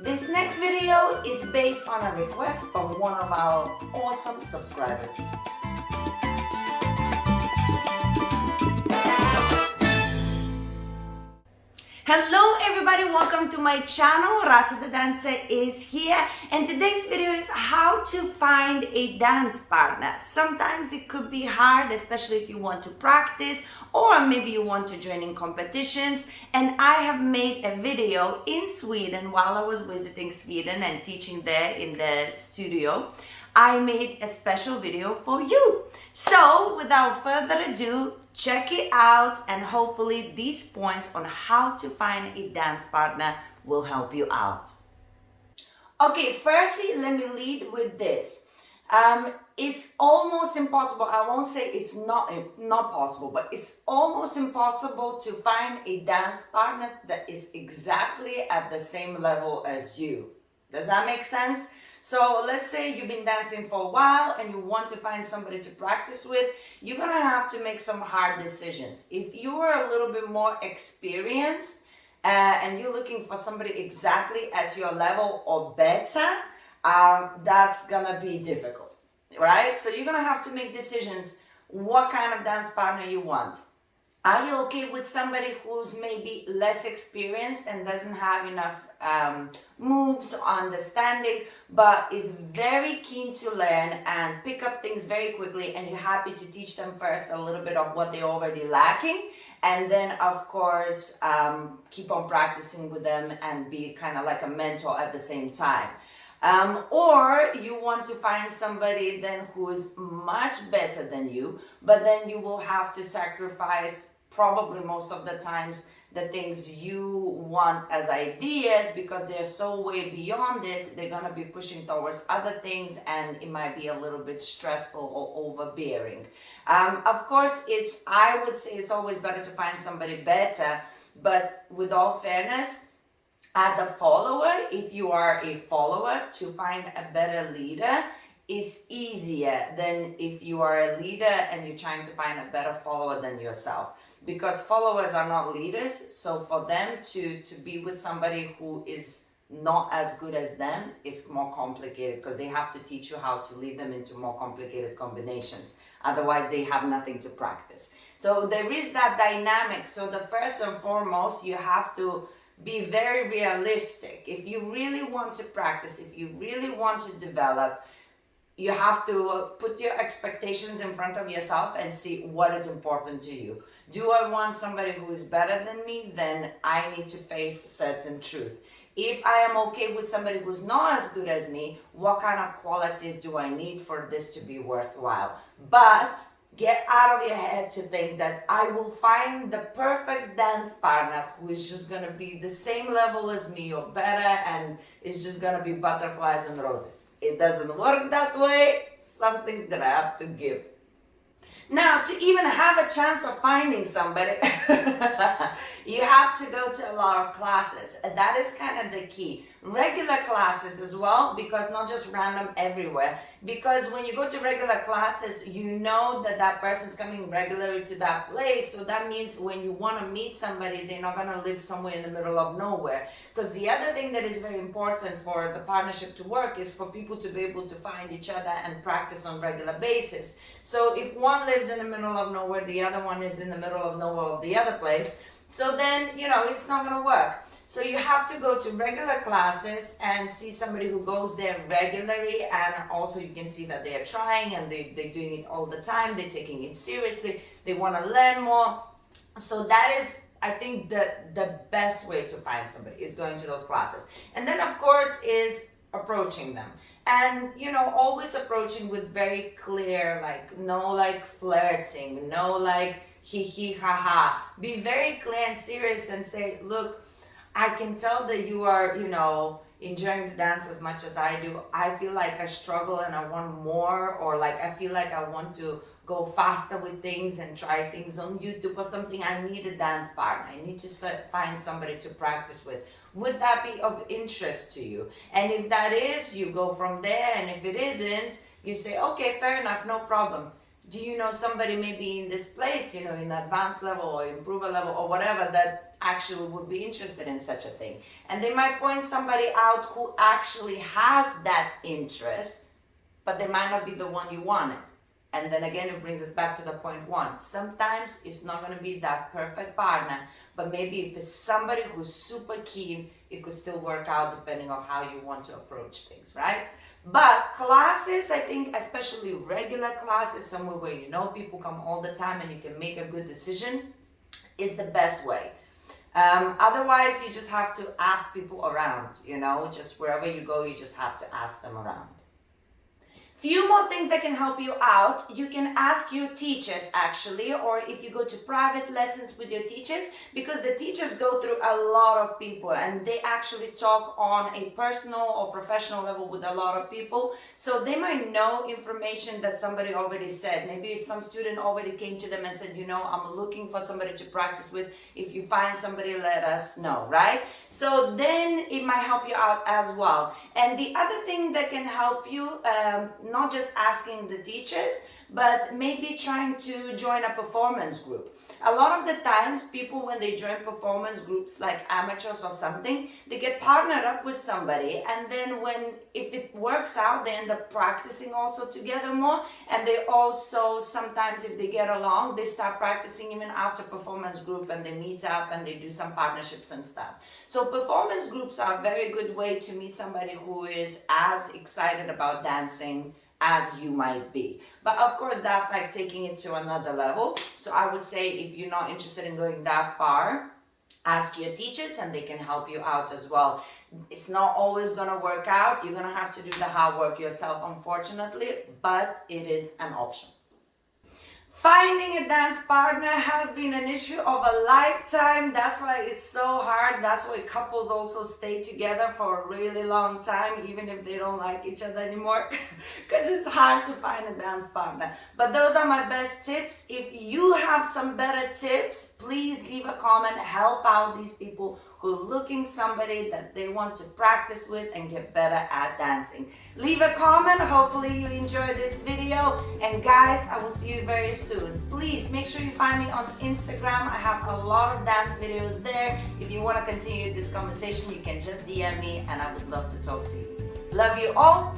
This next video is based on a request from one of our awesome subscribers. Hello everybody, welcome to my channel. Rasa the dancer is here, and today's video is how to find a dance partner. Sometimes it could be hard, especially if you want to practice or maybe you want to join in competitions. And I have made a video in Sweden while I was visiting Sweden and teaching there in the studio. I made a special video for you. So without further ado, check it out, and hopefully these points on how to find a dance partner will help you out. Okay, firstly, let me lead with this. It's almost impossible. I won't say it's not possible, but it's almost impossible to find a dance partner that is exactly at the same level as you. Does that make sense? So let's say you've been dancing for a while and you want to find somebody to practice with. You're gonna have to make some hard decisions. If you are a little bit more experienced and you're looking for somebody exactly at your level or better, that's gonna be difficult, right? So you're gonna have to make decisions what kind of dance partner you want. Are you okay with somebody who's maybe less experienced and doesn't have enough moves or understanding, but is very keen to learn and pick up things very quickly, and you're happy to teach them first a little bit of what they're already lacking, and then of course keep on practicing with them and be kind of like a mentor at the same time? Or you want to find somebody then who is much better than you, but then you will have to sacrifice probably most of the times the things you want as ideas, because they're so way beyond it, they're going to be pushing towards other things, and it might be a little bit stressful or overbearing. Of course, I would say it's always better to find somebody better, but with all fairness, as a follower, if you are a follower, to find a better leader is easier than if you are a leader and you're trying to find a better follower than yourself. Because followers are not leaders, so for them to be with somebody who is not as good as them is more complicated, because they have to teach you how to lead them into more complicated combinations. Otherwise, they have nothing to practice. So there is that dynamic. So the first and foremost, you have to be very realistic. If you really want to practice, if you really want to develop, you have to put your expectations in front of yourself and see what is important to you. Do I want somebody who is better than me? Then I need to face certain truth. If I am okay with somebody who's not as good as me, what kind of qualities do I need for this to be worthwhile? But get out of your head to think that I will find the perfect dance partner who is just going to be the same level as me or better, and it's just going to be butterflies and roses. It doesn't work that way. Something's going to have to give. Now, to even have a chance of finding somebody, you have to go to a lot of classes. That is kind of the key. Regular classes as well, because not just random everywhere. Because when you go to regular classes, you know that that person's coming regularly to that place. So that means when you want to meet somebody, they're not going to live somewhere in the middle of nowhere. Because the other thing that is very important for the partnership to work is for people to be able to find each other and practice on regular basis. So if one lives in the middle of nowhere, the other one is in the middle of nowhere of the other place, so then, it's not going to work. So you have to go to regular classes and see somebody who goes there regularly, and also you can see that they are trying and they're doing it all the time, they're taking it seriously, they want to learn more. So that is, I think, the best way to find somebody is going to those classes. And then of course is approaching them. And always approaching with very clear, no flirting, no hee hee ha ha. Be very clear and serious and say, look, I can tell that you are, enjoying the dance as much as I do. I feel like I struggle and I want more, or I feel like I want to go faster with things and try things on YouTube or something. I need a dance partner. I need to find somebody to practice with. Would that be of interest to you? And if that is, you go from there. And if it isn't, you say, okay, fair enough, no problem. Do you know somebody maybe in this place, in advanced level or improver level or whatever, that actually would be interested in such a thing. And they might point somebody out who actually has that interest, but they might not be the one you wanted. And then again, it brings us back to the point one. Sometimes it's not going to be that perfect partner, but maybe if it's somebody who's super keen, it could still work out depending on how you want to approach things, right? But classes, I think, especially regular classes, somewhere where you know people come all the time and you can make a good decision, is the best way. Otherwise, you just have to ask people around, just wherever you go, you just have to ask them around. Few more things that can help you out. You can ask your teachers actually, or if you go to private lessons with your teachers, because the teachers go through a lot of people and they actually talk on a personal or professional level with a lot of people. So they might know information that somebody already said. Maybe some student already came to them and said, I'm looking for somebody to practice with. If you find somebody, let us know, right? So then it might help you out as well. And the other thing that can help you, not just asking the teachers, but maybe trying to join a performance group. A lot of the times, people, when they join performance groups like amateurs or something, they get partnered up with somebody, and then if it works out, they end up practicing also together more, and they also, sometimes if they get along, they start practicing even after performance group, and they meet up and they do some partnerships and stuff. So performance groups are a very good way to meet somebody who is as excited about dancing as you might be. But of course, that's like taking it to another level. So I would say if you're not interested in going that far, ask your teachers and they can help you out as well. It's not always gonna work out. You're gonna have to do the hard work yourself, unfortunately, but it is an option. Finding a dance partner has been an issue of a lifetime. That's why it's so hard. That's why couples also stay together for a really long time, even if they don't like each other anymore, because it's hard to find a dance partner. But those are my best tips. If you have some better tips, please leave a comment. Help out these people who are looking somebody that they want to practice with and get better at dancing. Leave a comment. Hopefully you enjoyed this video. And guys, I will see you very soon. Please make sure you find me on Instagram. I have a lot of dance videos there. If you want to continue this conversation, you can just DM me and I would love to talk to you. Love you all.